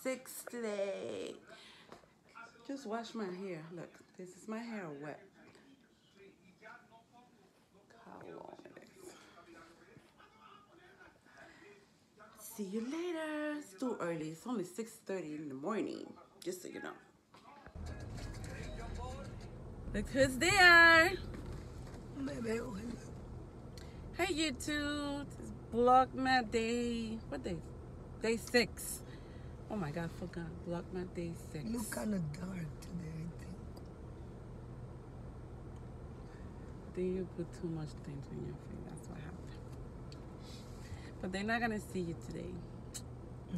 6 today. Just wash my hair. Look, this is my hair wet. Look how long it is. See you later. It's too early. It's only 6:30 in the morning. Just so you know. Look who's there. Hey YouTube. It's VLOGMAS day. What day? Day 6. Oh my God, I forgot. VLOGMAS day 6. Look kind of dark today, I think. Then you put too much things on your face. That's what happened. But they're not gonna see you today.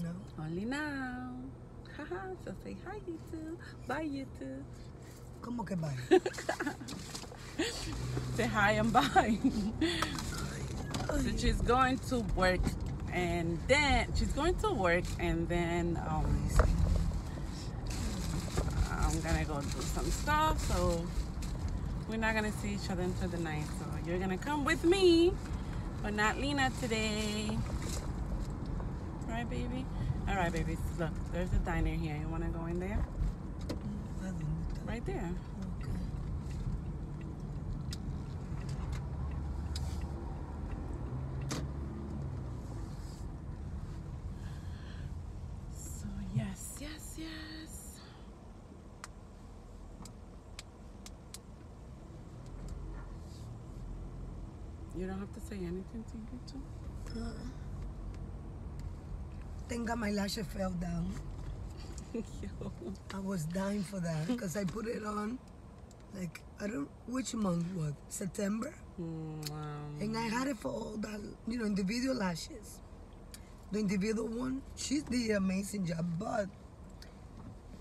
No. Only now. Haha. So say hi YouTube. Bye YouTube. ¿Cómo que bye? Say hi and bye. So she's going to work, and then I'm gonna go do some stuff. So we're not gonna see each other until the night. So you're gonna come with me, but not Lina today. Right, baby? All right, babies. Look, there's a diner here. You wanna go in there? Right there. Okay. So yes. You don't have to say anything to YouTube. Think my lashes fell down. Yo. I was dying for that because I put it on, like, I don't, which month was September? And I had it for all that, you know, individual lashes. The individual one, she did an amazing job, but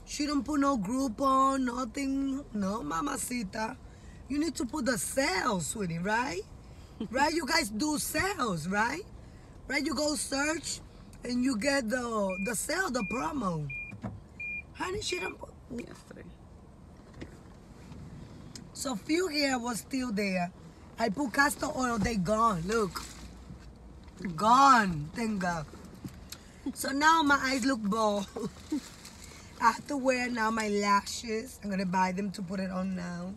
she don't put no group on, nothing, no mamacita. You need to put the sales, sweetie, right? Right, you guys do sales, right? Right, you go search and you get the sale, the promo. Honey, she don't put... Yesterday. So few hair was still there. I put castor oil, they gone, look. Gone, thank God. So now my eyes look bald. I have to wear now my lashes. I'm gonna buy them to put it on now.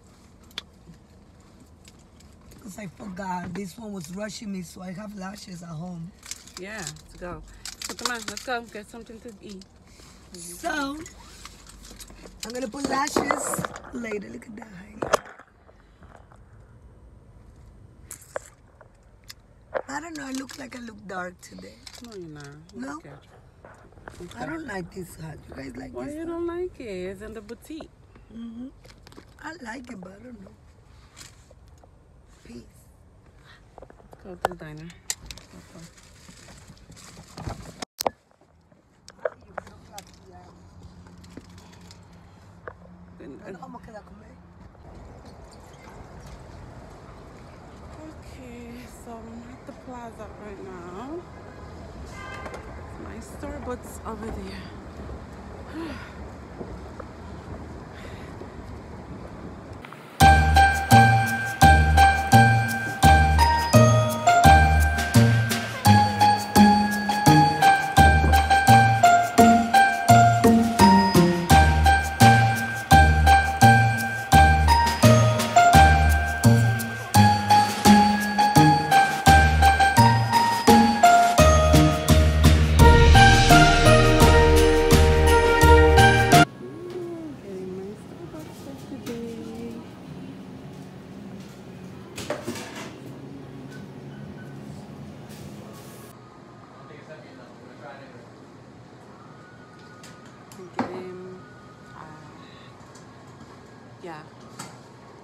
Because I forgot, this one was rushing me, so I have lashes at home. Yeah, let's go. So come on, let's go get something to eat. So, I'm gonna put lashes later. Look at that. I don't know, I look like I look dark today. No, you're not. No? Okay. I don't like this hat. You guys like Why this you hat? don't like it? It's in the boutique. I like it, but I don't know. Peace. Let's go to the diner. Let's go. Okay, so I'm at the plaza right now. My Starbucks over there.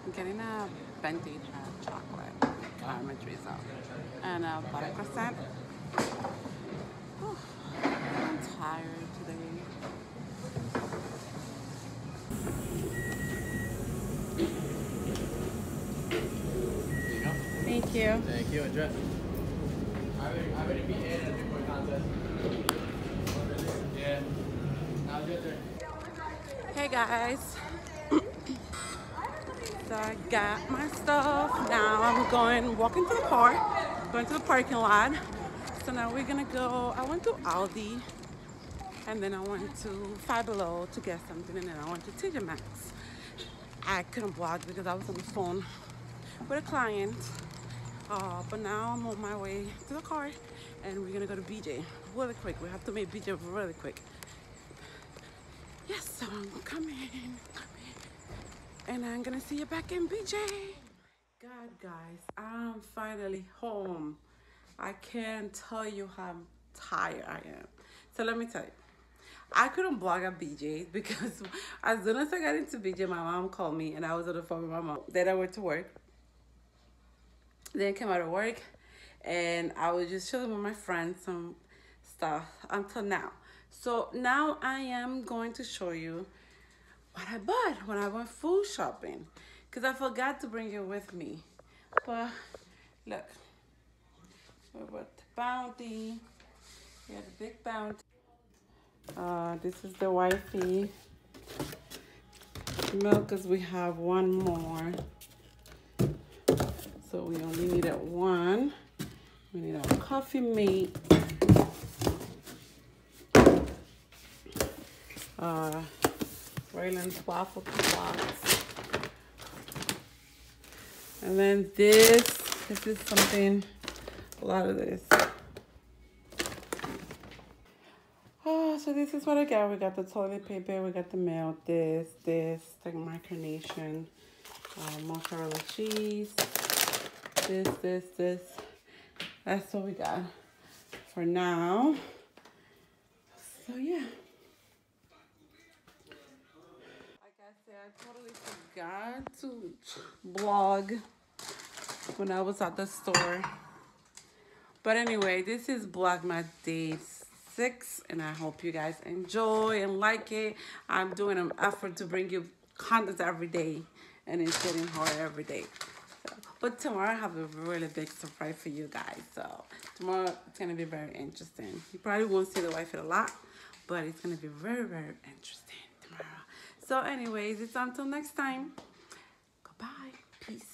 I'm getting a vintage chocolate caramel drizzle and a butter croissant. I'm tired today. Thank you. Thank you. Enjoy. I already beat Ed at a big contest. Yeah. Now good there. Hey guys. So I got my stuff. Now I'm walking to the park, going to the parking lot. So now we're gonna go. I went to Aldi and then I went to Five Below to get something, and then I went to TJ Maxx. I couldn't vlog because I was on the phone with a client, but now I'm on my way to the car, and we're gonna go to BJ really quick. We have to make BJ really quick. Yes, so I'm coming, and I'm gonna see you back in BJ. God, guys, I'm finally home. I can't tell you how tired I am. So let me tell you, I couldn't vlog at BJ's because as soon as I got into BJ, my mom called me and I was on the phone with my mom. Then I went to work. Then I came out of work and I was just chilling with my friends, some stuff until now. So now I am going to show you what I bought when I went food shopping, because I forgot to bring it with me. But look, we bought Bounty. We have a big Bounty. This is the wifey milk, because we have one more. So we only needed one. We need our coffee mate. Raylan's waffle clocks. And then this is something, a lot of this. So this is what I got. We got the toilet paper, we got the milk, this, the micronation, mozzarella cheese, this. That's what we got for now. So yeah. Like I said, I totally forgot to vlog when I was at the store. But anyway, this is VLOGMAS Day 6, and I hope you guys enjoy and like it. I'm doing an effort to bring you content every day, and it's getting harder every day. So, but tomorrow I have a really big surprise for you guys. So tomorrow it's gonna be very interesting. You probably won't see the wife a lot, but it's gonna be very, very interesting tomorrow. So anyways, it's until next time. Goodbye. Peace.